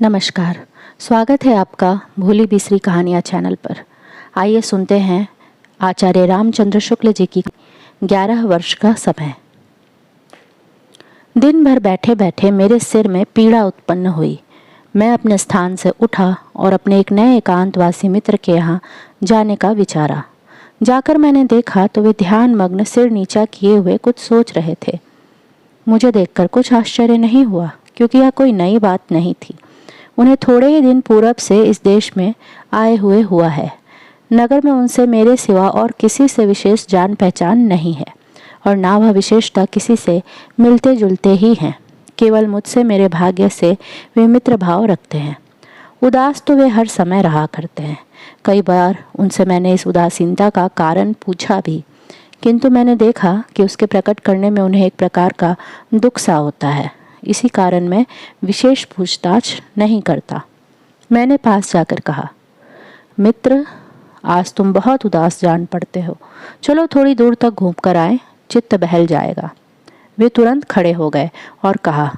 नमस्कार। स्वागत है आपका भोली बिसरी कहानियाँ चैनल पर। आइए सुनते हैं आचार्य रामचंद्र शुक्ल जी की 11 वर्ष का समय। दिन भर बैठे बैठे मेरे सिर में पीड़ा उत्पन्न हुई। मैं अपने स्थान से उठा और अपने एक नए एकांतवासी मित्र के यहाँ जाने का विचारा। जाकर मैंने देखा तो वे ध्यान मग्न सिर नीचा किए हुए कुछ सोच रहे थे। मुझे देखकर कुछ आश्चर्य नहीं हुआ, क्योंकि यह कोई नई बात नहीं थी। उन्हें थोड़े ही दिन पूर्व से इस देश में आए हुए हुआ है। नगर में उनसे मेरे सिवा और किसी से विशेष जान पहचान नहीं है, और ना वह विशेषता किसी से मिलते जुलते ही हैं। केवल मुझसे मेरे भाग्य से वे मित्र भाव रखते हैं। उदास तो वे हर समय रहा करते हैं। कई बार उनसे मैंने इस उदासीनता का कारण पूछा भी, किंतु मैंने देखा कि उसके प्रकट करने में उन्हें एक प्रकार का दुख सा होता है। इसी कारण मैं विशेष पूछताछ नहीं करता। मैंने पास जाकर कहा, मित्र, आज तुम बहुत उदास जान पड़ते हो। चलो थोड़ी दूर तक घूम कर आए, चित्त बहल जाएगा। वे तुरंत खड़े हो गए और कहा,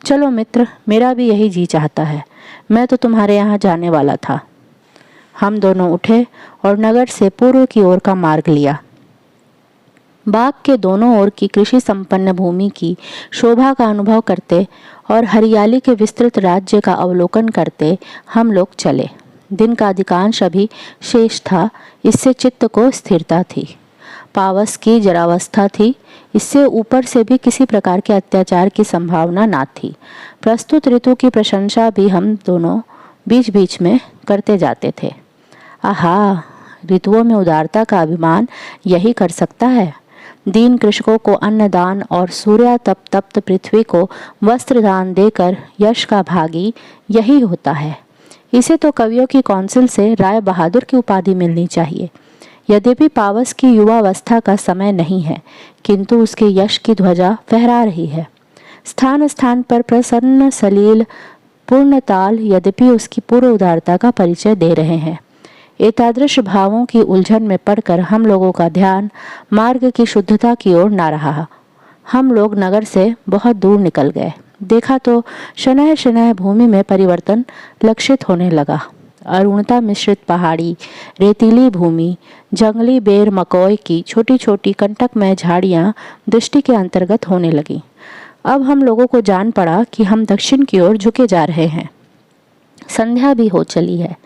चलो मित्र, मेरा भी यही जी चाहता है। मैं तो तुम्हारे यहाँ जाने वाला था। हम दोनों उठे और नगर से पूर्व की ओर का मार्ग लिया। बाग के दोनों ओर की कृषि संपन्न भूमि की शोभा का अनुभव करते और हरियाली के विस्तृत राज्य का अवलोकन करते हम लोग चले। दिन का अधिकांश अभी शेष था, इससे चित्त को स्थिरता थी। पावस की जरावस्था थी, इससे ऊपर से भी किसी प्रकार के अत्याचार की संभावना ना थी। प्रस्तुत ऋतु की प्रशंसा भी हम दोनों बीच बीच में करते जाते थे। आहा, ऋतुओं में उदारता का अभिमान यही कर सकता है। दीन कृषकों को अन्नदान और सूर्यातप तप्त पृथ्वी को वस्त्र दान देकर यश का भागी यही होता है। इसे तो कवियों की कौंसिल से राय बहादुर की उपाधि मिलनी चाहिए। यद्यपि पावस की युवावस्था का समय नहीं है, किंतु उसके यश की ध्वजा फहरा रही है। स्थान स्थान पर प्रसन्न सलील पूर्णताल यद्यपि उसकी पूर्व उदारता का परिचय दे रहे हैं। एतादृश भावों की उलझन में पड़कर हम लोगों का ध्यान मार्ग की शुद्धता की ओर ना रहा। हम लोग नगर से बहुत दूर निकल गए। देखा तो शनह शनह भूमि में परिवर्तन लक्षित होने लगा। अरुणता मिश्रित पहाड़ी, रेतीली भूमि, जंगली बेर मकौई की छोटी छोटी कंटकमय झाड़ियाँ दृष्टि के अंतर्गत होने लगी। अब हम लोगों को जान पड़ा कि हम दक्षिण की ओर झुके जा रहे हैं। संध्या भी हो चली है।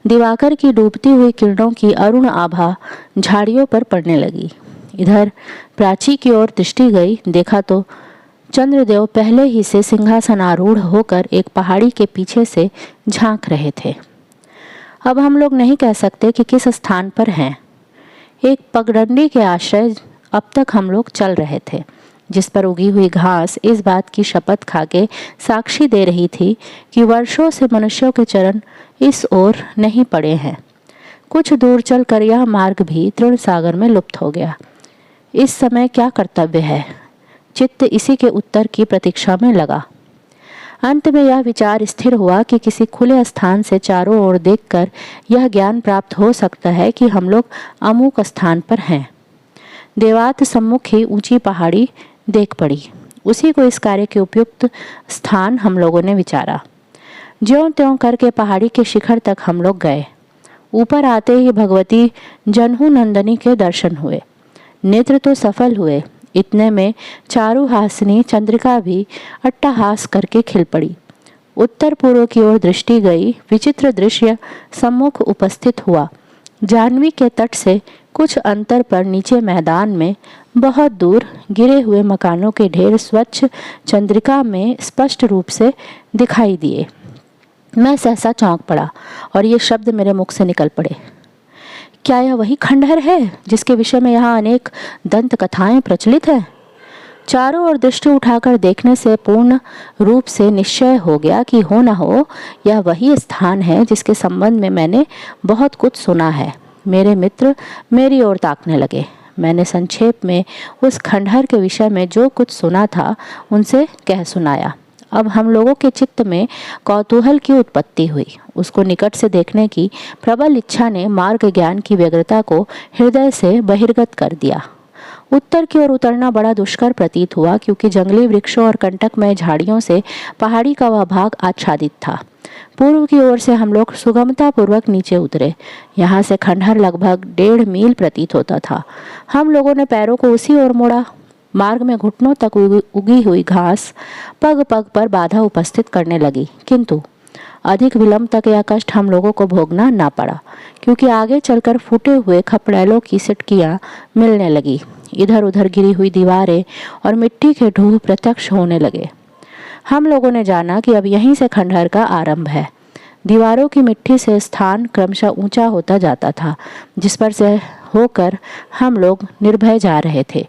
दिवाकर की डूबती हुई किरणों की अरुण आभा झाड़ियों पर पड़ने लगी। इधर प्राची की ओर दृष्टि गई। देखा तो चंद्रदेव पहले ही से सिंहासनारूढ़ होकर एक पहाड़ी के पीछे से झांक रहे थे। अब हम लोग नहीं कह सकते कि किस स्थान पर हैं। एक पगडंडी के आश्रय अब तक हम लोग चल रहे थे, जिस पर उगी हुई घास इस बात की शपथ खाके साक्षी दे रही थी कि वर्षों से मनुष्यों के चरण इस ओर नहीं पड़े हैं। कुछ दूर चलकर यह मार्ग भी तृण सागर में लुप्त हो गया। इस समय क्या कर्तव्य है? चित्त इसी के उत्तर की प्रतीक्षा में लगा। अंत में यह विचार स्थिर हुआ कि किसी खुले स्थान से चारों ओर देखकर यह ज्ञान प्राप्त हो सकता है कि हम लोग अमुक स्थान पर हैं। देवात सम्मुख ही ऊंची पहाड़ी देख पड़ी। उसी को इस कार्य के उपयुक्त स्थान हम लोगों ने विचारा। ज्यों त्यों करके पहाड़ी के शिखर तक हम लोग गए। ऊपर आते ही भगवती जनहू नंदनी के दर्शन हुए। नेत्र तो सफल हुए, इतने में चारुहासिनी चंद्रिका भी अट्टहास करके खिल पड़ी। उत्तर पूर्व की ओर दृष्टि गई। विचित्र दृश्य सम्मुख उपस्थित हुआ। जाह्नवी के तट से कुछ अंतर पर नीचे मैदान में बहुत दूर गिरे हुए मकानों के ढेर स्वच्छ चंद्रिका में स्पष्ट रूप से दिखाई दिए। मैं सहसा चौंक पड़ा और ये शब्द मेरे मुख से निकल पड़े, क्या यह वही खंडहर है जिसके विषय में यहाँ अनेक दंत कथाएं प्रचलित हैं? चारों ओर दृष्टि उठाकर देखने से पूर्ण रूप से निश्चय हो गया कि हो न हो यह वही स्थान है जिसके संबंध में मैंने बहुत कुछ सुना है। मेरे मित्र मेरी ओर ताकने लगे। मैंने संक्षेप में उस खंडहर के विषय में जो कुछ सुना था उनसे कह सुनाया। अब हम लोगों के चित्त में कौतूहल की उत्पत्ति हुई। उसको निकट से देखने की प्रबल इच्छा ने मार्ग ज्ञान की व्यग्रता को हृदय से बहिर्गत कर दिया। उत्तर की ओर उतरना बड़ा दुष्कर प्रतीत हुआ, क्योंकि जंगली वृक्षों और कंटकमय झाड़ियों से पहाड़ी का वह भाग आच्छादित था। पूर्व की ओर से हम लोग सुगमतापूर्वक नीचे उतरे। यहाँ से खंडहर लगभग 1.5 मील प्रतीत होता था। हम लोगों ने पैरों को उसी ओर मोड़ा। मार्ग में घुटनों तक उगी हुई घास पग पग पर बाधा उपस्थित करने लगी, किंतु अधिक विलंब तक यह कष्ट हम लोगों को भोगना ना पड़ा, क्योंकि आगे चलकर फूटे हुए खपड़ैलों की सिटकियां मिलने लगी। इधर उधर गिरी हुई दीवारें और मिट्टी के ढूंढ प्रत्यक्ष होने लगे। हम लोगों ने जाना कि अब यहीं से खंडहर का आरंभ है। दीवारों की मिट्टी से स्थान क्रमशः ऊंचा होता जाता था, जिस पर से होकर हम लोग निर्भय जा रहे थे।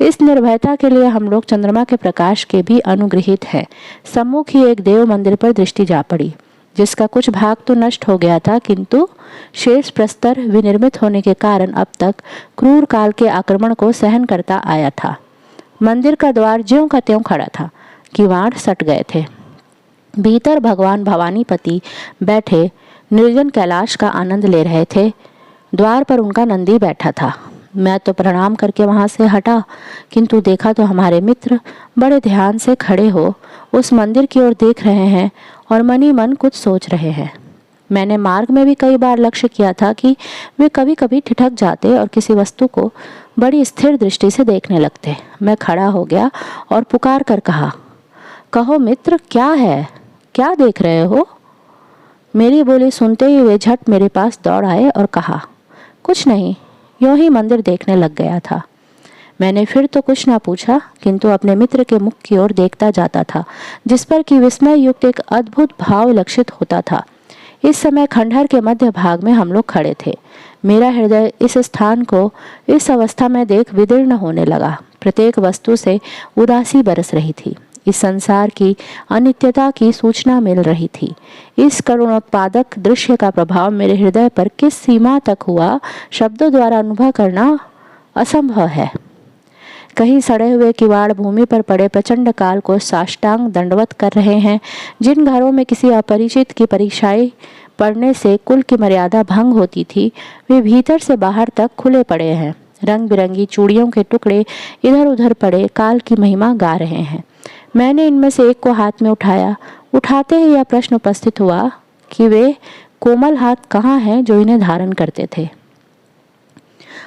इस निर्भयता के लिए हम लोग चंद्रमा के प्रकाश के भी अनुग्रहित हैं। सम्मुख ही एक देव मंदिर पर दृष्टि जा पड़ी, जिसका कुछ भाग तो नष्ट हो गया था, किंतु शेष प्रस्तर विनिर्मित होने के कारण अब तक क्रूर काल के आक्रमण को सहन करता आया था। मंदिर का द्वार ज्यों का त्यों खड़ा था, किवाड़ सट गए थे। भीतर भगवान भवानीपति बैठे निर्जन कैलाश का आनंद ले रहे थे। द्वार पर उनका नंदी बैठा था। मैं तो प्रणाम करके वहां से हटा, किंतु देखा तो हमारे मित्र बड़े ध्यान से खड़े हो उस मंदिर की ओर देख रहे हैं और मन ही मन कुछ सोच रहे हैं। मैंने मार्ग में भी कई बार लक्ष्य किया था कि वे कभी कभी ठिठक जाते और किसी वस्तु को बड़ी स्थिर दृष्टि से देखने लगते। मैं खड़ा हो गया और पुकार कर कहा, कहो मित्र, क्या है, क्या देख रहे हो? मेरी बोली सुनते ही वे झट मेरे पास दौड़ आए और कहा, कुछ नहीं, यूं ही मंदिर देखने लग गया था। मैंने फिर तो कुछ ना पूछा, किंतु अपने मित्र के मुख की ओर देखता जाता था, जिस पर कि विस्मय युक्त एक अद्भुत भाव लक्षित होता था। इस समय खंडहर के मध्य भाग में हम लोग खड़े थे। मेरा हृदय इस स्थान को इस अवस्था में देख विदीर्ण होने लगा। प्रत्येक वस्तु से उदासी बरस रही थी। इस संसार की अनित्यता की सूचना मिल रही थी। इस करुणोत्पादक दृश्य का प्रभाव मेरे हृदय पर किस सीमा तक हुआ, शब्दों द्वारा अनुभव करना असंभव है। कहीं सड़े हुए किवाड़ भूमि पर पड़े प्रचंड काल को साष्टांग दंडवत कर रहे हैं। जिन घरों में किसी अपरिचित की परीक्षाएं पड़ने से कुल की मर्यादा भंग होती थी, वे भीतर से बाहर तक खुले पड़े हैं। रंग बिरंगी चूड़ियों के टुकड़े इधर उधर पड़े काल की महिमा गा रहे हैं। मैंने इनमें से एक को हाथ में उठाया। उठाते ही यह प्रश्न उपस्थित हुआ कि वे कोमल हाथ कहाँ हैं जो इन्हें धारण करते थे।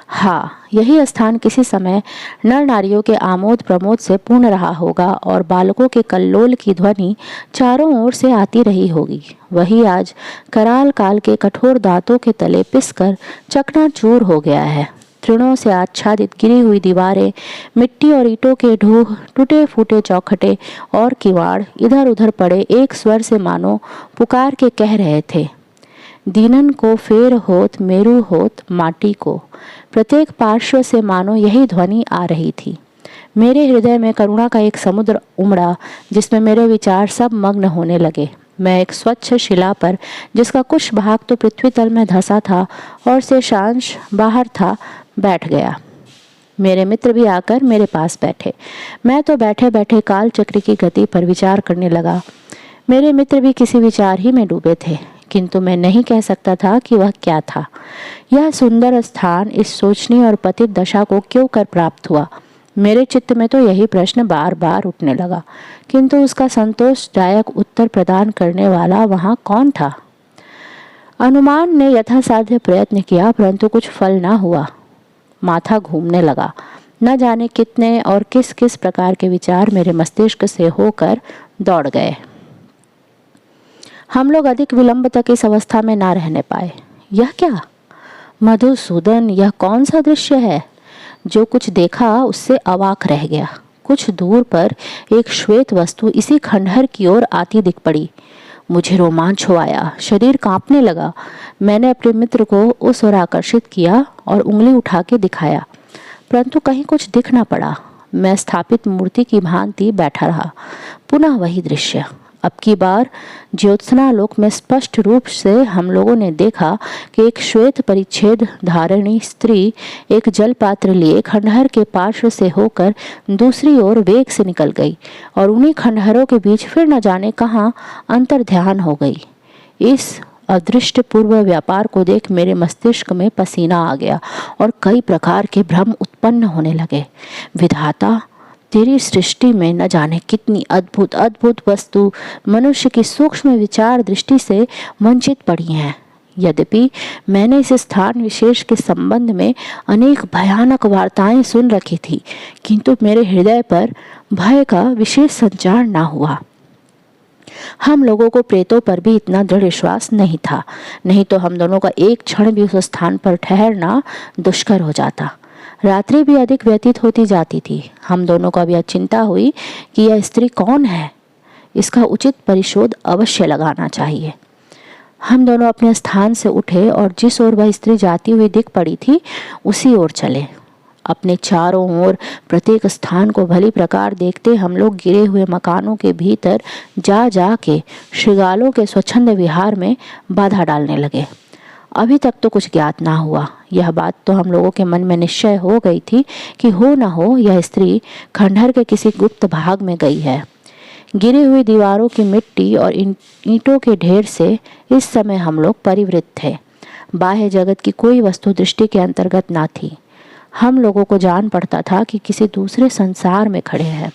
हाँ, यही स्थान किसी समय नर नारियों के आमोद प्रमोद से पूर्ण रहा होगा और बालकों के कल्लोल की ध्वनि चारों ओर से आती रही होगी। वही आज कराल काल के कठोर दांतों के तले पिसकर चकनाचूर हो गया है। तृणों से आच्छादित गिरी हुई दीवारें, मिट्टी और ईंटों के ढूह, टूटे फूटे चौखटे और किवाड़ इधर उधर पड़े एक स्वर से मानो पुकार के कह रहे थे, दीनन को फेर होत मेरू होत माटी को। प्रत्येक पार्श्व से मानो यही ध्वनि आ रही थी। मेरे हृदय में करुणा का एक समुद्र उमड़ा, जिसमें मेरे विचार सब मग्न होने लगे। मैं एक स्वच्छ शिला पर, जिसका कुछ भाग तो पृथ्वी तल में धंसा था और शेषांश बाहर था, बैठ गया। मेरे मित्र भी आकर मेरे पास बैठे। मैं तो बैठे बैठे काल चक्र की गति पर विचार करने लगा। मेरे मित्र भी किसी विचार ही में डूबे थे, किंतु मैं नहीं कह सकता था कि वह क्या था। यह सुंदर स्थान इस सोचनीय और पतित दशा को क्यों कर प्राप्त हुआ? मेरे चित्त में तो यही प्रश्न बार बार उठने लगा, किंतु उसका संतोषदायक उत्तर प्रदान करने वाला वहां कौन था? अनुमान ने यथासाध्य प्रयत्न किया, परंतु कुछ फल न हुआ। माथा घूमने लगा। न जाने कितने और किस किस प्रकार के विचार मेरे मस्तिष्क से होकर दौड़ गए। हम लोग अधिक विलंब तक इस अवस्था में ना रहने पाए। यह क्या मधुसूदन, यह कौन सा दृश्य है? जो कुछ देखा उससे अवाक रह गया। कुछ दूर पर एक श्वेत वस्तु इसी खंडहर की ओर आती दिख पड़ी। मुझे रोमांच हो आया, शरीर कांपने लगा। मैंने अपने मित्र को उस ओर आकर्षित किया और उंगली उठा के दिखाया, परंतु कहीं कुछ दिख न पड़ा। मैं स्थापित मूर्ति की भांति बैठा रहा। पुनः वही दृश्य। अब की बार ज्योत्सना लोक में स्पष्ट रूप से हम लोगों ने देखा कि एक श्वेत परिच्छेद धारिणी स्त्री एक जल पात्र लिए खंडहर के पार्श्व से होकर दूसरी ओर वेग से निकल गई और उन्हीं खंडहरों के बीच फिर न जाने कहाँ अंतर्ध्यान हो गई। इस अदृष्ट पूर्व व्यापार को देख मेरे मस्तिष्क में पसीना आ गया और कई प्रकार के भ्रम उत्पन्न होने लगे। विधाता, तेरी सृष्टि में न जाने कितनी अद्भुत अद्भुत वस्तु मनुष्य की सूक्ष्म विचार दृष्टि से वंचित पड़ी हैं। यद्यपि मैंने इस स्थान विशेष के संबंध में अनेक भयानक वार्ताएं सुन रखी थी, किंतु मेरे हृदय पर भय का विशेष संचार न हुआ। हम लोगों को प्रेतों पर भी इतना दृढ़ विश्वास नहीं था, नहीं तो हम दोनों का एक क्षण भी उस स्थान पर ठहरना दुष्कर हो जाता। रात्रि भी अधिक व्यतीत होती जाती थी। हम दोनों को अब यह चिंता हुई कि यह स्त्री कौन है, इसका उचित परिशोध अवश्य लगाना चाहिए। हम दोनों अपने स्थान से उठे और जिस ओर वह स्त्री जाती हुई दिख पड़ी थी उसी ओर चले। अपने चारों ओर प्रत्येक स्थान को भली प्रकार देखते हम लोग गिरे हुए मकानों के भीतर जा जा के श्रृगालों के स्वच्छंद विहार में बाधा डालने लगे। अभी तक तो कुछ ज्ञात ना हुआ। यह बात तो हम लोगों के मन में निश्चय हो गई थी कि हो न हो यह स्त्री खंडहर के किसी गुप्त भाग में गई है। गिरी हुई दीवारों की मिट्टी और ईंटों के ढेर से इस समय हम लोग परिवृत थे। बाह्य जगत की कोई वस्तु दृष्टि के अंतर्गत ना थी। हम लोगों को जान पड़ता था कि किसी दूसरे संसार में खड़े हैं।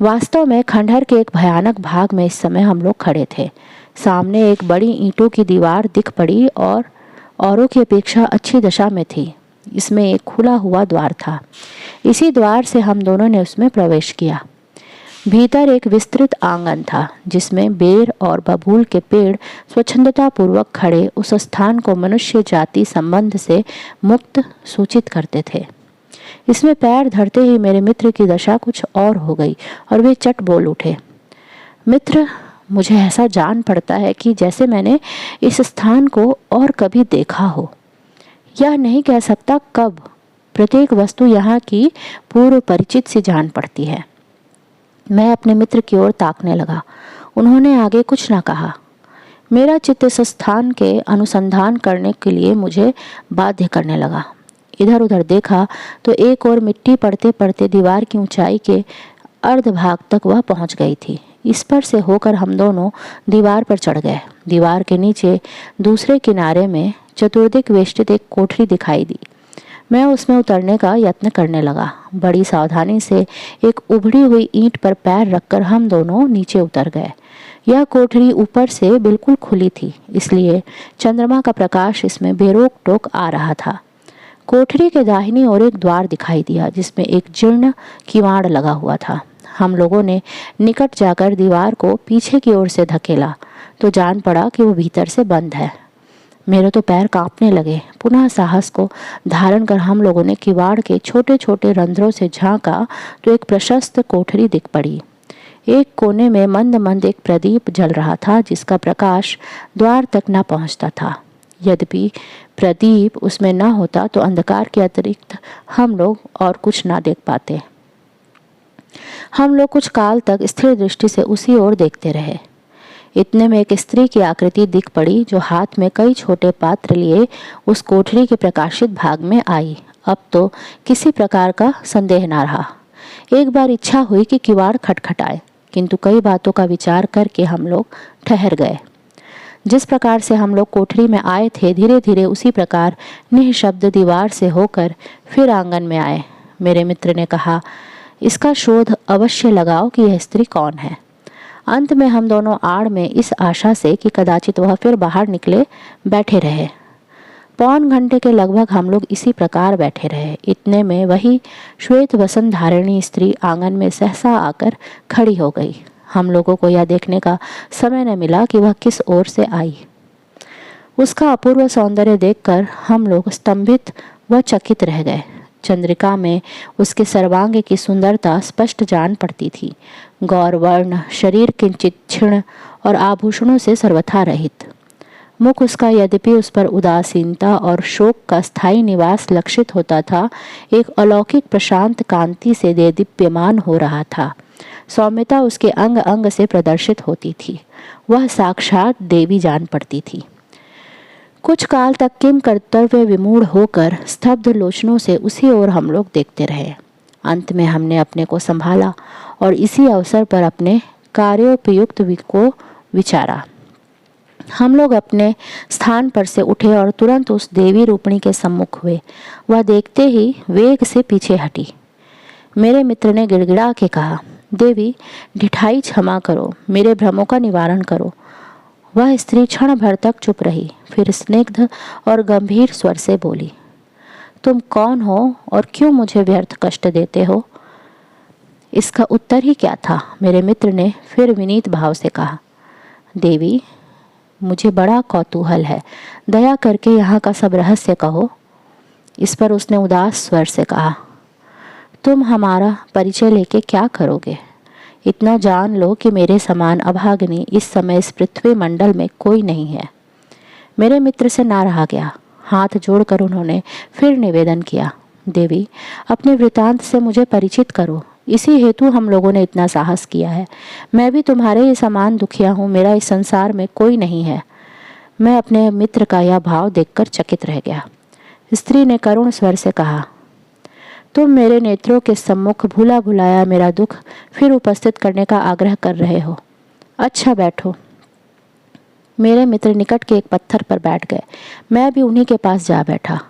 वास्तव में खंडहर के एक भयानक भाग में इस समय हम लोग खड़े थे। सामने एक बड़ी ईंटों की दीवार दिख पड़ी और औरों की अपेक्षा अच्छी दशा में थी। इसमें एक खुला हुआ द्वार था। इसी द्वार से हम दोनों ने उसमें प्रवेश किया। भीतर एक विस्तृत आंगन था जिसमें बेर और बबूल के पेड़ स्वच्छंदता पूर्वक खड़े उस स्थान को मनुष्य जाति संबंध से मुक्त सूचित करते थे। इसमें पैर धरते ही मेरे मित्र की दशा कुछ और हो गई और वे चट बोल उठे। मित्र, मुझे ऐसा जान पड़ता है कि जैसे मैंने इस स्थान को और कभी देखा हो। यह नहीं कह सकता कब। प्रत्येक वस्तु यहाँ की पूर्व परिचित सी जान पड़ती है। मैं अपने मित्र की ओर ताकने लगा। उन्होंने आगे कुछ न कहा। मेरा चित्त इस स्थान के अनुसंधान करने के लिए मुझे बाध्य करने लगा। इधर उधर देखा तो एक और मिट्टी पड़ते पड़ते दीवार की ऊंचाई के अर्ध भाग तक वह पहुंच गई थी। इस पर से होकर हम दोनों दीवार पर चढ़ गए। दीवार के नीचे दूसरे किनारे में चतुर्दिक वेष्टित एक कोठरी दिखाई दी। मैं उसमें उतरने का यत्न करने लगा। बड़ी सावधानी से एक उभड़ी हुई ईंट पर पैर रखकर हम दोनों नीचे उतर गए। यह कोठरी ऊपर से बिल्कुल खुली थी, इसलिए चंद्रमा का प्रकाश इसमें बेरोक टोक आ रहा था। कोठरी के दाहिनी ओर एक द्वार दिखाई दिया जिसमें एक जीर्ण किवाड़ लगा हुआ था। हम लोगों ने निकट जाकर दीवार को पीछे की ओर से धकेला तो जान पड़ा कि वो भीतर से बंद है। मेरे तो पैर कांपने लगे। पुनः साहस को धारण कर हम लोगों ने किवाड़ के छोटे छोटे रंध्रों से झांका तो एक प्रशस्त कोठरी दिख पड़ी। एक कोने में मंद मंद एक प्रदीप जल रहा था जिसका प्रकाश द्वार तक न पहुंचता था। यद्यपि प्रदीप उसमें न होता तो अंधकार के अतिरिक्त हम लोग और कुछ ना देख पाते। हम लोग कुछ काल तक स्थिर दृष्टि से उसी ओर देखते रहे। इतने में एक स्त्री की आकृति दिख पड़ी जो हाथ में कई छोटे पात्र लिए उस कोठरी के प्रकाशित भाग में आई। अब तो किसी प्रकार का संदेह न रहा। एक बार इच्छा हुई कि किवाड़ खटखटाए, किंतु कई बातों का विचार करके हम लोग ठहर गए। जिस प्रकार से हम लोग कोठरी में आए थे, धीरे धीरे उसी प्रकार निःशब्द दीवार से होकर फिर आंगन में आए। मेरे मित्र ने कहा, इसका शोध अवश्य लगाओ कि यह स्त्री कौन है। अंत में हम दोनों आड़ में इस आशा से कि कदाचित वह फिर बाहर निकले बैठे रहे। पौन घंटे के लगभग हम लोग इसी प्रकार बैठे रहे। इतने में वही श्वेत वसन धारिणी स्त्री आंगन में सहसा आकर खड़ी हो गई। हम लोगों को यह देखने का समय न मिला कि वह किस ओर से आई। उसका अपूर्व सौंदर्य देखकर हम लोग स्तंभित व चकित रह गए। चंद्रिका में उसके सर्वांग की सुंदरता स्पष्ट जान पड़ती थी। गौर वर्ण, शरीर किंचित क्षीण और आभूषणों से सर्वथा रहित। मुख उसका यद्यपि उस पर उदासीनता और शोक का स्थायी निवास लक्षित होता था, एक अलौकिक प्रशांत कांति से देदीप्यमान हो रहा था। सौम्यता उसके अंग अंग से प्रदर्शित होती थी। वह साक्षात देवी जान पड़ती थी। कुछ काल तक किम कर्तव्य विमूढ़ होकर स्तब्ध लोचनों से उसी ओर हम लोग देखते रहे। अंत में हमने अपने को संभाला और इसी अवसर पर अपने कार्योपयुक्त को विचारा। हम लोग अपने स्थान पर से उठे और तुरंत उस देवी रूपणी के सम्मुख हुए। वह देखते ही वेग से पीछे हटी। मेरे मित्र ने गिड़गिड़ा के कहा, देवी, ढिठाई क्षमा करो, मेरे भ्रमों का निवारण करो। वह स्त्री क्षण भर तक चुप रही, फिर स्निग्ध और गंभीर स्वर से बोली, तुम कौन हो और क्यों मुझे व्यर्थ कष्ट देते हो? इसका उत्तर ही क्या था। मेरे मित्र ने फिर विनीत भाव से कहा, देवी, मुझे बड़ा कौतूहल है, दया करके यहाँ का सब रहस्य कहो। इस पर उसने उदास स्वर से कहा, तुम हमारा परिचय लेके क्या करोगे? इतना जान लो कि मेरे समान अभागिनी इस समय इस पृथ्वी मंडल में कोई नहीं है। मेरे मित्र से ना रहा गया। हाथ जोड़कर उन्होंने फिर निवेदन किया, देवी, अपने वृतांत से मुझे परिचित करो। इसी हेतु हम लोगों ने इतना साहस किया है। मैं भी तुम्हारे ही समान दुखिया हूँ, मेरा इस संसार में कोई नहीं है। मैं अपने मित्र का यह भाव देखकर चकित रह गया। स्त्री ने करुण स्वर से कहा, तुम मेरे नेत्रों के सम्मुख भूला भुलाया मेरा दुख फिर उपस्थित करने का आग्रह कर रहे हो। अच्छा, बैठो। मेरे मित्र निकट के एक पत्थर पर बैठ गए। मैं भी उन्हीं के पास जा बैठा।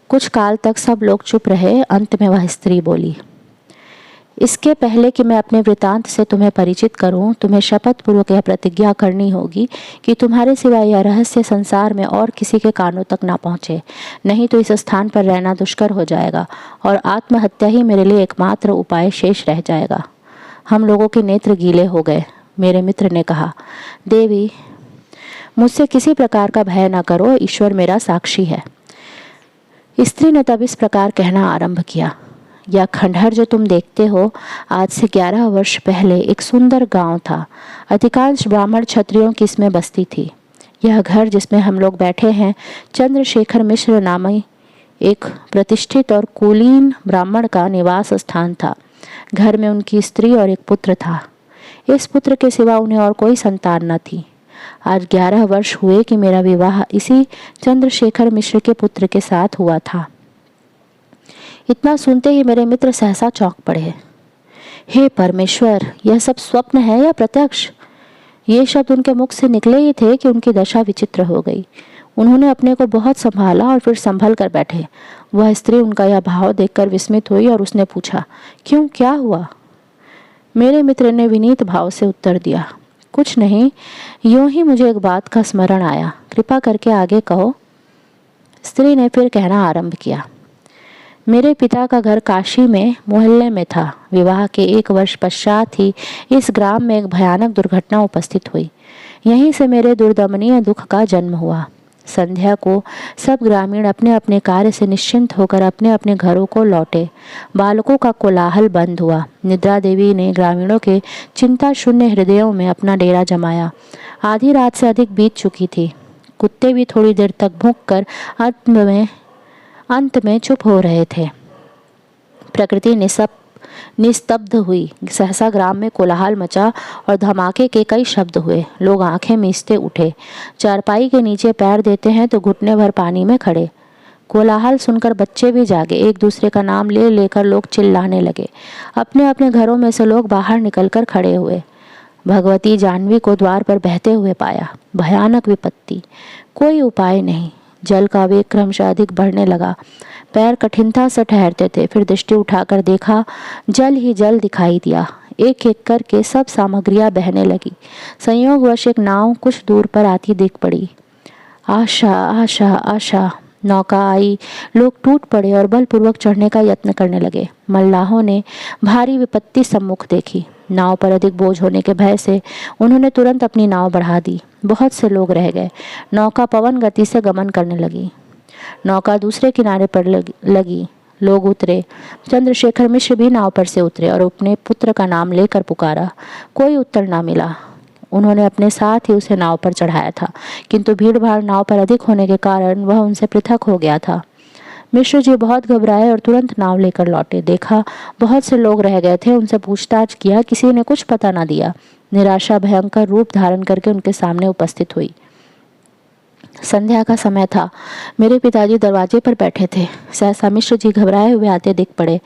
कुछ काल तक सब लोग चुप रहे। अंत में वह स्त्री बोली, इसके पहले कि मैं अपने वृतांत से तुम्हें परिचित करूं, तुम्हें शपथ पूर्वक यह प्रतिज्ञा करनी होगी कि तुम्हारे सिवाय यह रहस्य संसार में और किसी के कानों तक ना पहुंचे, नहीं तो इस स्थान पर रहना दुष्कर हो जाएगा और आत्महत्या ही मेरे लिए एकमात्र उपाय शेष रह जाएगा। हम लोगों के नेत्र गीले हो गए। मेरे मित्र ने कहा, देवी, मुझसे किसी प्रकार का भय न करो, ईश्वर मेरा साक्षी है। स्त्री ने तब इस प्रकार कहना आरंभ किया, यह खंडहर जो तुम देखते हो, आज से 11 वर्ष पहले एक सुंदर गांव था। अधिकांश ब्राह्मण क्षत्रियों की इसमें बस्ती थी। यह घर जिसमें हम लोग बैठे हैं, चंद्रशेखर मिश्र नामी एक प्रतिष्ठित और कुलीन ब्राह्मण का निवास स्थान था। घर में उनकी स्त्री और एक पुत्र था। इस पुत्र के सिवा उन्हें और कोई संतान न थी। आज 11 वर्ष हुए कि मेरा विवाह इसी चंद्रशेखर मिश्र के पुत्र के साथ हुआ था। इतना सुनते ही मेरे मित्र सहसा चौंक पड़े। हे परमेश्वर, यह सब स्वप्न है या प्रत्यक्ष? ये शब्द उनके मुख से निकले ही थे कि उनकी दशा विचित्र हो गई। उन्होंने अपने को बहुत संभाला और फिर संभल कर बैठे। वह स्त्री उनका यह भाव देखकर विस्मित हुई और उसने पूछा, क्यों, क्या हुआ? मेरे मित्र ने विनीत भाव से उत्तर दिया, कुछ नहीं, यूं ही मुझे एक बात का स्मरण आया, कृपा करके आगे कहो। स्त्री ने फिर कहना आरंभ किया, मेरे पिता का घर काशी में मोहल्ले में था। विवाह के 1 वर्ष पश्चात ही इस ग्राम में एक भयानक दुर्घटना उपस्थित हुई। यहीं से मेरे दुर्दमनीय दुख का जन्म हुआ। संध्या को सब ग्रामीण अपने अपने कार्य से निश्चिंत होकर अपने अपने घरों को लौटे। बालकों का कोलाहल बंद हुआ। निद्रा देवी ने ग्रामीणों के चिंता शून्य हृदयों में अपना डेरा जमाया। आधी रात से अधिक बीत चुकी थी। कुत्ते भी थोड़ी देर तक भूख कर अंत में चुप हो रहे थे। प्रकृति निस्तब्ध हुई। सहसा ग्राम में कोलाहल मचा और धमाके के कई शब्द हुए। लोग आंखें मीचते उठे। चारपाई के नीचे पैर देते हैं तो घुटने भर पानी में खड़े। कोलाहल सुनकर बच्चे भी जागे। एक दूसरे का नाम ले लेकर लोग चिल्लाने लगे। अपने अपने घरों में से लोग बाहर निकलकर खड़े हुए। भगवती जाह्नवी को द्वार पर बहते हुए पाया। भयानक विपत्ति, कोई उपाय नहीं। जल का वेग क्रमशः अधिक बढ़ने लगा। पैर कठिनता से ठहरते थे। फिर दृष्टि उठाकर देखा, जल ही जल दिखाई दिया। एक एक करके सब सामग्रियां बहने लगी। संयोगवश एक नाव कुछ दूर पर आती दिख पड़ी। आशा आशा आशा, नौका आई। लोग टूट पड़े और बलपूर्वक चढ़ने का यत्न करने लगे। मल्लाहों ने भारी विपत्ति सम्मुख देखी। नाव पर अधिक बोझ होने के भय से उन्होंने तुरंत अपनी नाव बढ़ा दी। बहुत से लोग रह गए। नौका पवन गति से गमन करने लगी। नौका दूसरे किनारे पर लगी। लोग उतरे। चंद्रशेखर मिश्र भी नाव पर से उतरे और अपने पुत्र का नाम लेकर पुकारा। कोई उत्तर ना मिला। उन्होंने अपने साथ ही उसे नाव पर चढ़ाया था, किंतु भीड़ भाड़ नाव पर अधिक होने के कारण वह उनसे पृथक हो गया था। मिश्र जी बहुत घबराए और तुरंत नाव लेकर लौटे। देखा बहुत से लोग रह गए थे। उनसे पूछताछ किया, किसी ने कुछ पता न दिया। निराशा भयंकर रूप धारण करके उनके सामने उपस्थित हुई। संध्या का समय था। मेरे पिताजी दरवाजे पर बैठे थे। सहसा मिश्र जी घबराए हुए आते दिख पड़े।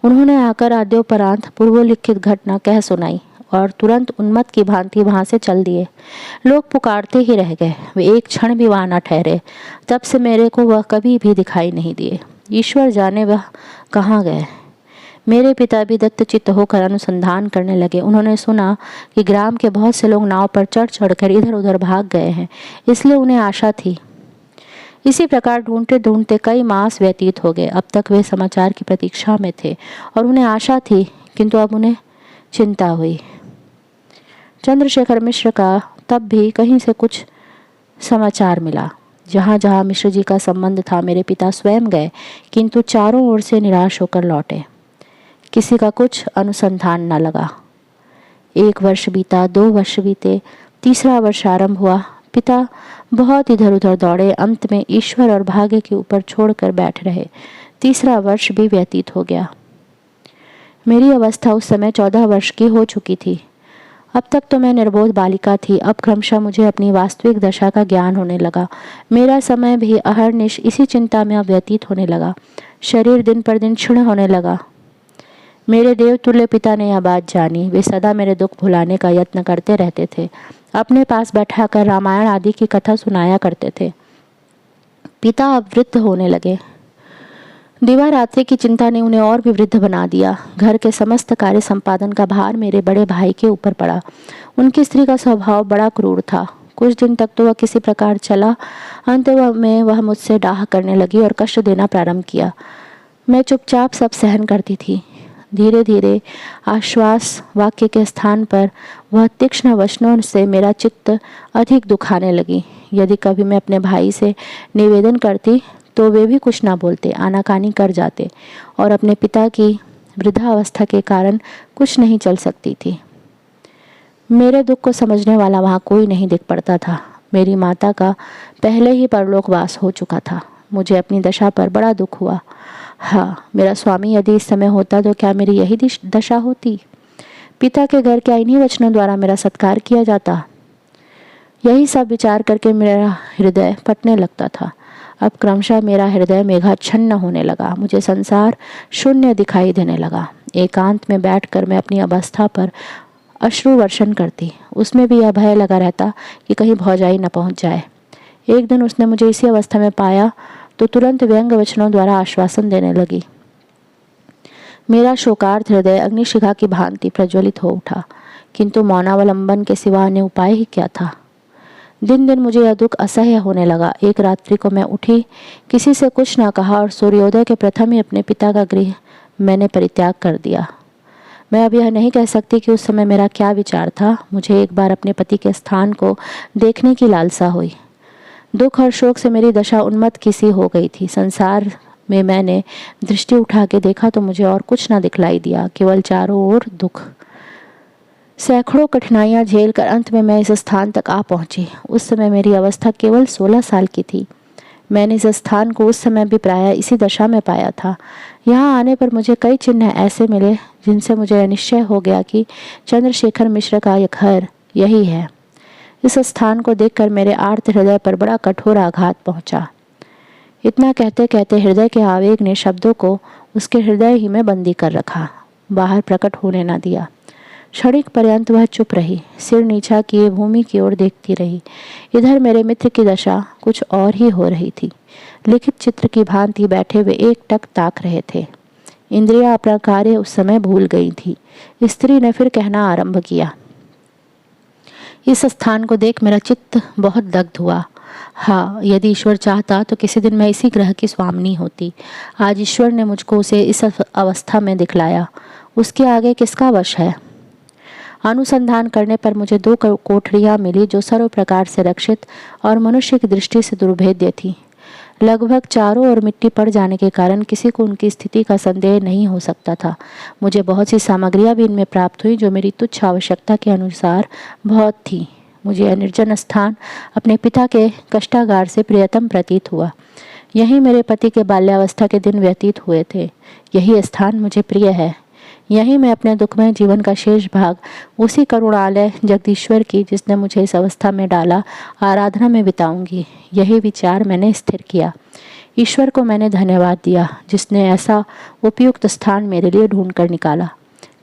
उन्होंने आकर आद्योपरांत पूर्वोल्लिखित घटना कह सुनाई और तुरंत उन्मत्त की भांति वहां से चल दिए। लोग पुकारते ही रह गए। वे एक क्षण भी वहां न ठहरे। तब से मेरे को वह कभी भी दिखाई नहीं दिए। ईश्वर जाने वह कहाँ गए। मेरे पिता भी दत्तचित्त होकर अनुसंधान करने लगे। उन्होंने सुना कि ग्राम के बहुत से लोग नाव पर चढ़ चढ़कर इधर उधर भाग गए हैं, इसलिए उन्हें आशा थी। इसी प्रकार ढूंढते ढूंढते कई मास व्यतीत हो गए। अब तक वे समाचार की प्रतीक्षा में थे और उन्हें आशा थी, किंतु अब उन्हें चिंता हुई। चंद्रशेखर मिश्र का तब भी कहीं से कुछ समाचार मिला। जहाँ जहाँ मिश्र जी का संबंध था, मेरे पिता स्वयं गए, किंतु चारों ओर से निराश होकर लौटे। किसी का कुछ अनुसंधान न लगा। 1 वर्ष बीता, 2 वर्ष बीते, तीसरा वर्ष आरंभ हुआ। पिता बहुत इधर उधर दौड़े, अंत में ईश्वर और भाग्य के ऊपर छोड़कर बैठ रहे। तीसरा वर्ष भी व्यतीत हो गया। मेरी अवस्था उस समय 14 वर्ष की हो चुकी थी। अब तक तो मैं निर्बोध बालिका थी। अब क्रमशः मुझे अपनी वास्तविक दशा का ज्ञान होने लगा। मेरा समय भी अहर्निश इसी चिंता में व्यतीत होने लगा। शरीर दिन पर दिन क्षीण होने लगा। मेरे देवतुल्य पिता ने यह बात जानी। वे सदा मेरे दुख भुलाने का यत्न करते रहते थे। अपने पास बैठाकर रामायण आदि की कथा सुनाया करते थे। पिता अब वृद्ध होने लगे। दिवा रात्रि की चिंता ने उन्हें और भी वृद्ध बना दिया। घर के समस्त कार्य संपादन का भार मेरे बड़े भाई के ऊपर पड़ा। उनकी स्त्री का स्वभाव बड़ा क्रूर था। कुछ दिन तक तो वह किसी प्रकार चला, अंत में वह मुझसे डाह करने लगी और कष्ट देना प्रारंभ किया। मैं चुपचाप सब सहन करती थी। धीरे धीरे आश्वास वाक्य के स्थान पर वह तीक्ष्ण वचनों से मेरा चित्त अधिक दुखाने लगी। यदि कभी मैं अपने भाई से निवेदन करती तो वे भी कुछ ना बोलते, आनाकानी कर जाते और अपने पिता की वृद्धावस्था के कारण कुछ नहीं चल सकती थी। मेरे दुख को समझने वाला वहाँ कोई नहीं दिख पड़ता था। मेरी माता का पहले ही परलोकवास हो चुका था। मुझे अपनी दशा पर बड़ा दुख हुआ। हाँ, मेरा स्वामी यदि इस समय होता तो क्या मेरी यही दशा होती? पिता के घर क्या इन्हीं वचनों द्वारा मेरा सत्कार किया जाता? यही सब विचार करके मेरा हृदय फटने लगता था। अब क्रमशः मेरा हृदय मेघाच्छन्न होने लगा। मुझे संसार शून्य दिखाई देने लगा। एकांत में बैठकर मैं अपनी अवस्था पर अश्रु वर्षण करती। उसमें भी यह भय लगा रहता कि कहीं भौजाई न पहुंच जाए। एक दिन उसने मुझे इसी अवस्था में पाया तो तुरंत व्यंग वचनों द्वारा आश्वासन देने लगी। मेरा शोकार्त हृदय अग्निशिखा की भांति प्रज्वलित हो उठा, किंतु मौनावलंबन के सिवा अन्य उपाय ही क्या था? दिन दिन मुझे यह दुख असह्य होने लगा। एक रात्रि को मैं उठी, किसी से कुछ न कहा और सूर्योदय के प्रथम ही अपने पिता का गृह मैंने परित्याग कर दिया। मैं अब यह नहीं कह सकती कि उस समय मेरा क्या विचार था। मुझे एक बार अपने पति के स्थान को देखने की लालसा हुई। दुख और शोक से मेरी दशा उन्मत्त किसी हो गई थी। संसार में मैंने दृष्टि उठा के देखा तो मुझे और कुछ न दिखलाई दिया, केवल चारों ओर दुख। सैकड़ों कठिनाइयां झेलकर अंत में मैं इस स्थान तक आ पहुंची। उस समय मेरी अवस्था केवल 16 साल की थी। मैंने इस स्थान को उस समय भी प्रायः इसी दशा में पाया था। यहाँ आने पर मुझे कई चिन्ह ऐसे मिले जिनसे मुझे निश्चय हो गया कि चंद्रशेखर मिश्र का यह घर यही है। इस स्थान को देखकर मेरे आर्त हृदय पर बड़ा कठोर आघात पहुंचा। इतना कहते कहते हृदय के आवेग ने शब्दों को उसके हृदय ही में बंदी कर रखा, बाहर प्रकट होने न दिया। क्षणिक पर्यंत वह चुप रही, सिर नीचा किए भूमि की ओर देखती रही। इधर मेरे मित्र की दशा कुछ और ही हो रही थी। लिखित चित्र की भांति बैठे हुए एकटक ताक रहे थे। इंद्रियां अपना कार्य उस समय भूल गई थी। स्त्री ने फिर कहना आरंभ किया। इस स्थान को देख मेरा चित्त बहुत दग्ध हुआ। हाँ, यदि ईश्वर चाहता तो किसी दिन मैं इसी ग्रह की स्वामिनी होती। आज ईश्वर ने मुझको उसे इस अवस्था में दिखलाया। उसके आगे किसका वश है? अनुसंधान करने पर मुझे 2 कोठरियां मिली जो सर्व प्रकार से रक्षित और मनुष्य की दृष्टि से दुर्भेद्य थी। लगभग चारों ओर मिट्टी पड़ जाने के कारण किसी को उनकी स्थिति का संदेह नहीं हो सकता था। मुझे बहुत सी सामग्रियां भी इनमें प्राप्त हुई जो मेरी तुच्छ आवश्यकता के अनुसार बहुत थी। मुझे यह निर्जन स्थान अपने पिता के कष्टागार से प्रियतम प्रतीत हुआ। यहीं मेरे पति के बाल्यावस्था के दिन व्यतीत हुए थे। यही स्थान मुझे प्रिय है। यहीं मैं अपने दुखमय जीवन का शेष भाग उसी करुणालय जगदीश्वर की, जिसने मुझे इस अवस्था में डाला, आराधना में बिताऊंगी। यही विचार मैंने स्थिर किया। ईश्वर को मैंने धन्यवाद दिया जिसने ऐसा उपयुक्त स्थान मेरे लिए ढूंढ कर निकाला।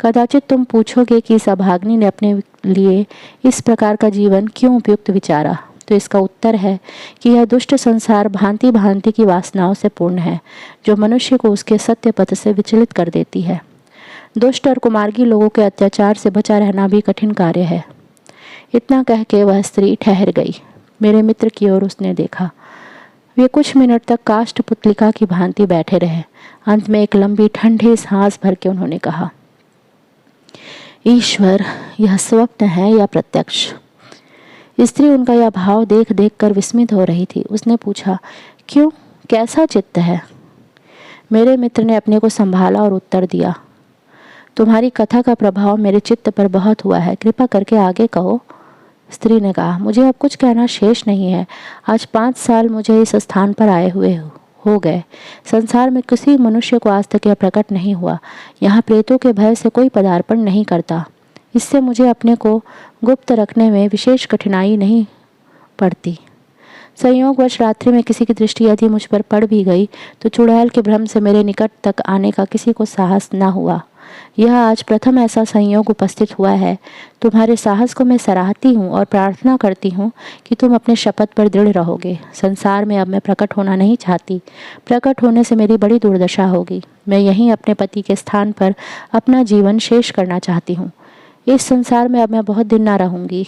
कदाचित तुम पूछोगे कि इस अभाग्नि ने अपने लिए इस प्रकार का जीवन क्यों उपयुक्त विचारा, तो इसका उत्तर है कि यह दुष्ट संसार भांति भांति की वासनाओं से पूर्ण है जो मनुष्य को उसके सत्य पथ से विचलित कर देती है। दुष्ट और कुमार्गी लोगों के अत्याचार से बचा रहना भी कठिन कार्य है। इतना कह के वह स्त्री ठहर गई। मेरे मित्र की ओर उसने देखा। वे कुछ मिनट तक काष्ठ पुतलिका की भांति बैठे रहे। अंत में एक लंबी ठंडी सांस भर के उन्होंने कहा, ईश्वर, यह स्वप्न है या प्रत्यक्ष? स्त्री उनका यह भाव देख देख कर विस्मित हो रही थी। उसने पूछा, क्यों, कैसा चित्त है? मेरे मित्र ने अपने को संभाला और उत्तर दिया, तुम्हारी कथा का प्रभाव मेरे चित्त पर बहुत हुआ है, कृपा करके आगे कहो। स्त्री ने कहा, मुझे अब कुछ कहना शेष नहीं है। आज 5 साल मुझे इस स्थान पर आए हुए हो गए। संसार में किसी मनुष्य को आज तक यह प्रकट नहीं हुआ। यहाँ प्रेतों के भय से कोई पदार्पण नहीं करता। इससे मुझे अपने को गुप्त रखने में विशेष कठिनाई नहीं पड़ती। संयोगवश रात्रि में किसी की दृष्टि यदि मुझ पर पड़ भी गई तो चुड़ैल के भ्रम से मेरे निकट तक आने का किसी को साहस न हुआ। यह आज प्रथम ऐसा संयोग उपस्थित हुआ है। तुम्हारे साहस को मैं सराहती हूँ और प्रार्थना करती हूँ कि तुम अपने शपथ पर दृढ़ रहोगे। संसार में अब मैं प्रकट होना नहीं चाहती। प्रकट होने से मेरी बड़ी दुर्दशा होगी। मैं यहीं अपने पति के स्थान पर अपना जीवन शेष करना चाहती हूँ। इस संसार में अब मैं बहुत दिन ना रहूँगी।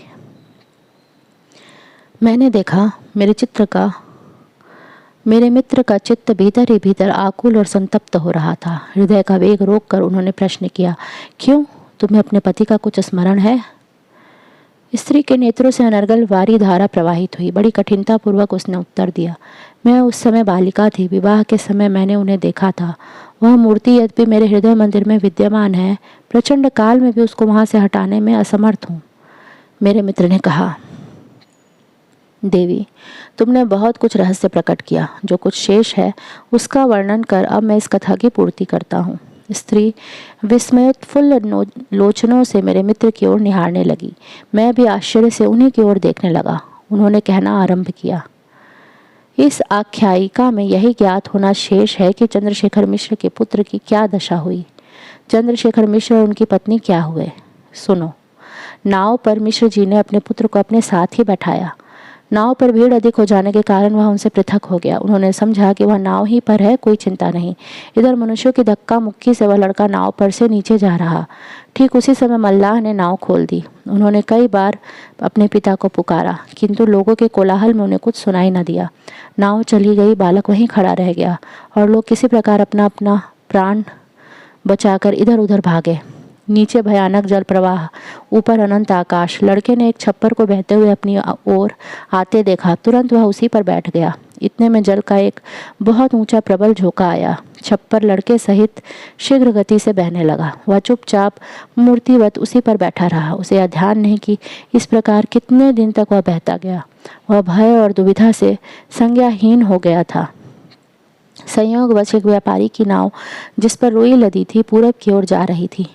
मैंने देखा मेरे मित्र का चित्त भीतर ही भीतर आकुल और संतप्त हो रहा था। हृदय का वेग रोककर उन्होंने प्रश्न किया, क्यों, तुम्हें अपने पति का कुछ स्मरण है? स्त्री के नेत्रों से अनर्गल वारी धारा प्रवाहित हुई। बड़ी कठिनता पूर्वक उसने उत्तर दिया, मैं उस समय बालिका थी। विवाह के समय मैंने उन्हें देखा था। वह मूर्ति यद्यपि मेरे हृदय मंदिर में विद्यमान है, प्रचंड काल में भी उसको वहाँ से हटाने में असमर्थ हूँ। मेरे मित्र ने कहा, देवी, तुमने बहुत कुछ रहस्य प्रकट किया। जो कुछ शेष है उसका वर्णन कर अब मैं इस कथा की पूर्ति करता हूँ। स्त्री विस्मयोत्फुल्ल लोचनों से मेरे मित्र की ओर निहारने लगी। मैं भी आश्चर्य से उन्हीं की ओर देखने लगा। उन्होंने कहना आरंभ किया, इस आख्यायिका में यही ज्ञात होना शेष है कि चंद्रशेखर मिश्र के पुत्र की क्या दशा हुई। चंद्रशेखर मिश्र और उनकी पत्नी क्या हुए, सुनो। नाव पर मिश्र जी ने अपने पुत्र को अपने साथ ही बैठाया। नाव पर भीड़ अधिक हो जाने के कारण वह उनसे पृथक हो गया। उन्होंने समझा कि वह नाव ही पर है, कोई चिंता नहीं। इधर मनुष्यों की धक्का मुक्की से वह लड़का नाव पर से नीचे जा रहा। ठीक उसी समय मल्लाह ने नाव खोल दी। उन्होंने कई बार अपने पिता को पुकारा, किंतु लोगों के कोलाहल में उन्हें कुछ सुनाई न दिया। नाव चली गई, बालक वहीं खड़ा रह गया और लोग किसी प्रकार अपना अपना प्राण बचाकर इधर उधर भागे। नीचे भयानक जल प्रवाह, ऊपर अनंत आकाश। लड़के ने एक छप्पर को बहते हुए अपनी ओर आते देखा। तुरंत वह उसी पर बैठ गया। इतने में जल का एक बहुत ऊंचा प्रबल झोंका आया। छप्पर लड़के सहित शीघ्र गति से बहने लगा। वह चुपचाप मूर्तिवत उसी पर बैठा रहा। उसे यह ध्यान नहीं कि इस प्रकार कितने दिन तक वह बहता गया। वह भय और दुविधा से संज्ञाहीन हो गया था। संयोगवश एक व्यापारी की नाव, जिस पर रुई लदी थी, पूरब की ओर जा रही थी।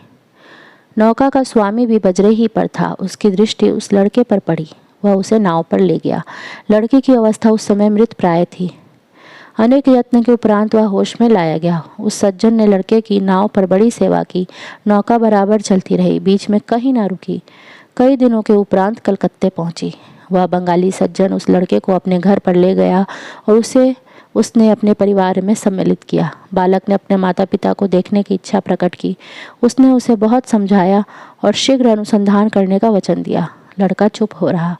नौका का स्वामी भी बजरे ही पर था। उसकी दृष्टि उस लड़के पर पड़ी। वह उसे नाव पर ले गया। लड़के की अवस्था उस समय मृत प्राय थी। अनेक यत्न के उपरांत वह होश में लाया गया। उस सज्जन ने लड़के की नाव पर बड़ी सेवा की। नौका बराबर चलती रही, बीच में कहीं ना रुकी। कई दिनों के उपरांत कलकत्ते पहुंची। वह बंगाली सज्जन उस लड़के को अपने घर पर ले गया और उसने अपने परिवार में सम्मिलित किया। बालक ने अपने माता पिता को देखने की इच्छा प्रकट की। उसने उसे बहुत समझाया और शीघ्र अनुसंधान करने का वचन दिया। लड़का चुप हो रहा।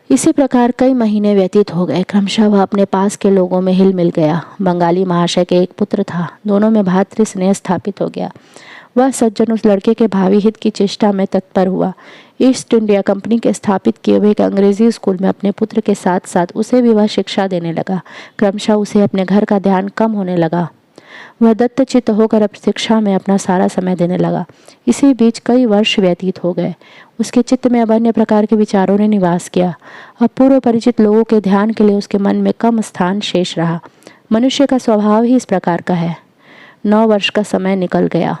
इसी प्रकार कई महीने व्यतीत हो गए। क्रमशः वह अपने पास के लोगों में हिल मिल गया। बंगाली महाशय के एक पुत्र था। दोनों में भातृ स्नेह स्थापित हो गया। वह सज्जन उस लड़के के भावी हित की चेष्टा में तत्पर हुआ। ईस्ट इंडिया कंपनी के स्थापित किए हुए एक अंग्रेजी स्कूल में अपने पुत्र के साथ साथ उसे भी वह शिक्षा देने लगा। क्रमशः उसे अपने घर का ध्यान कम होने लगा। वह दत्तचित्त होकर अब शिक्षा में अपना सारा समय देने लगा। इसी बीच कई वर्ष व्यतीत हो गए। उसके चित्त में अब अन्य प्रकार के विचारों ने निवास किया। अब पूर्व परिचित लोगों के ध्यान के लिए उसके मन में कम स्थान शेष रहा। मनुष्य का स्वभाव ही इस प्रकार का है। 9 वर्ष का समय निकल गया।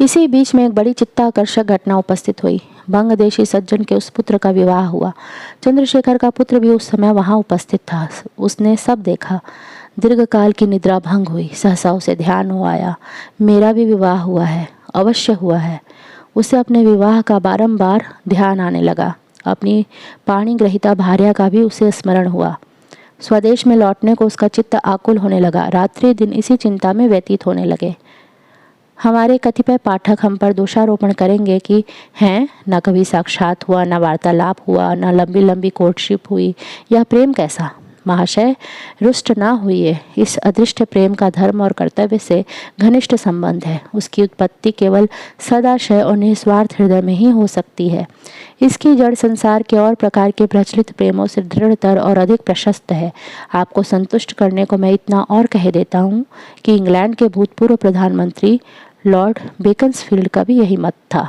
इसी बीच में एक बड़ी चित्ताकर्षक घटना उपस्थित हुई। बंगदेशी सज्जन के उस पुत्र का विवाह हुआ। चंद्रशेखर का पुत्र भी उस समय वहां उपस्थित था। उसने सब देखा। दीर्घकाल की निद्रा भंग हुई। सहसा उसे ध्यान हो आया, मेरा भी विवाह हुआ है, अवश्य हुआ है। उसे अपने विवाह का बारंबार ध्यान आने लगा। अपनी पाणिग्रहिता भार्या का भी उसे स्मरण हुआ। स्वदेश में लौटने को उसका चित्त आकुल होने लगा। रात्रि दिन इसी चिंता में व्यतीत होने लगे। हमारे कतिपय पाठक हम पर दोषारोपण करेंगे कि हैं न कभी साक्षात हुआ, न वार्तालाप हुआ, न लंबी लंबी कोर्टशिप हुई, यह प्रेम कैसा। महाशय, रुष्ट ना हुई। इस अदृष्ट प्रेम का धर्म और कर्तव्य से घनिष्ठ संबंध है। उसकी उत्पत्ति केवल सदाशय और निस्वार्थ हृदय में ही हो सकती है। इसकी जड़ संसार के और प्रकार के प्रचलित प्रेमों से दृढ़तर और अधिक प्रशस्त है। आपको संतुष्ट करने को मैं इतना और कह देता हूँ कि इंग्लैंड के भूतपूर्व प्रधानमंत्री लॉर्ड बेकन्सफील्ड का भी यही मत था।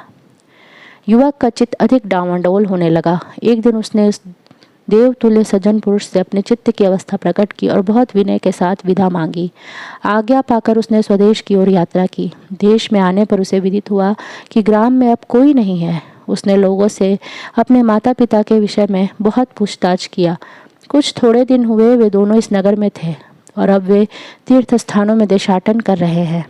युवक का चित्त अधिक डावाडोल होने लगा। एक दिन उसने उस देवतुल्य सज्जन पुरुष से अपने चित्त की अवस्था प्रकट की और बहुत विनय के साथ विदा मांगी। आज्ञा पाकर उसने स्वदेश की ओर यात्रा की। देश में आने पर उसे विदित हुआ कि ग्राम में अब कोई नहीं है। उसने लोगों से अपने माता पिता के विषय में बहुत पूछताछ किया। कुछ थोड़े दिन हुए वे दोनों इस नगर में थे और अब वे तीर्थ स्थानों में देशाटन कर रहे हैं।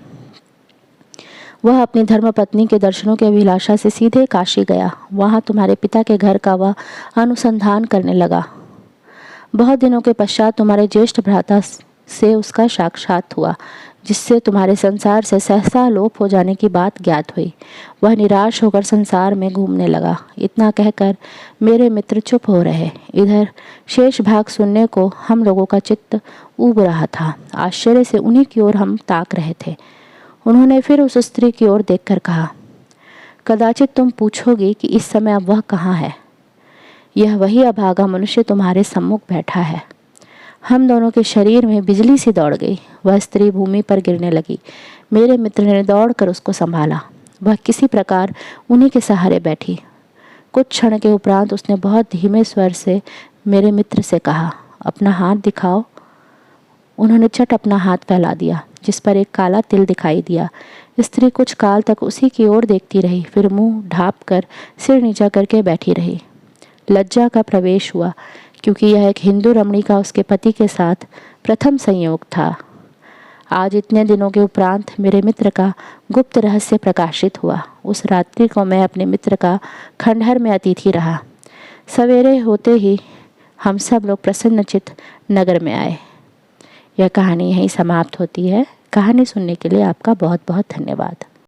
वह अपनी धर्मपत्नी के दर्शनों की अभिलाषा से सीधे काशी गया। वहाँ तुम्हारे पिता के घर का वह अनुसंधान करने लगा। बहुत दिनों के पश्चात तुम्हारे ज्येष्ठ भ्राता से उसका साक्षात हुआ, जिससे तुम्हारे संसार से सहसा लोप हो जाने की बात ज्ञात हुई। वह निराश होकर संसार में घूमने लगा। इतना कहकर मेरे मित्र चुप हो रहे। इधर शेष भाग सुनने को हम लोगों का चित्त ऊब रहा था। आश्चर्य से उन्हीं की ओर हम ताक रहे थे। उन्होंने फिर उस स्त्री की ओर देखकर कहा, कदाचित तुम पूछोगी कि इस समय अब वह कहाँ है। यह वही अभागा मनुष्य तुम्हारे सम्मुख बैठा है। हम दोनों के शरीर में बिजली सी दौड़ गई। वह स्त्री भूमि पर गिरने लगी। मेरे मित्र ने दौड़कर उसको संभाला। वह किसी प्रकार उन्हीं के सहारे बैठी। कुछ क्षण के उपरांत उसने बहुत धीमे स्वर से मेरे मित्र से कहा, अपना हाथ दिखाओ। उन्होंने झट अपना हाथ फैला दिया, जिस पर एक काला तिल दिखाई दिया। स्त्री कुछ काल तक उसी की ओर देखती रही, फिर मुंह ढाँप कर सिर नीचा करके बैठी रही। लज्जा का प्रवेश हुआ, क्योंकि यह एक हिंदू रमणी का उसके पति के साथ प्रथम संयोग था। आज इतने दिनों के उपरांत मेरे मित्र का गुप्त रहस्य प्रकाशित हुआ। उस रात्रि को मैं अपने मित्र का खंडहर में अतिथि रहा। सवेरे होते ही हम सब लोग प्रसन्नचित्त नगर में आए। यह कहानी यहीं समाप्त होती है। कहानी सुनने के लिए आपका बहुत बहुत धन्यवाद।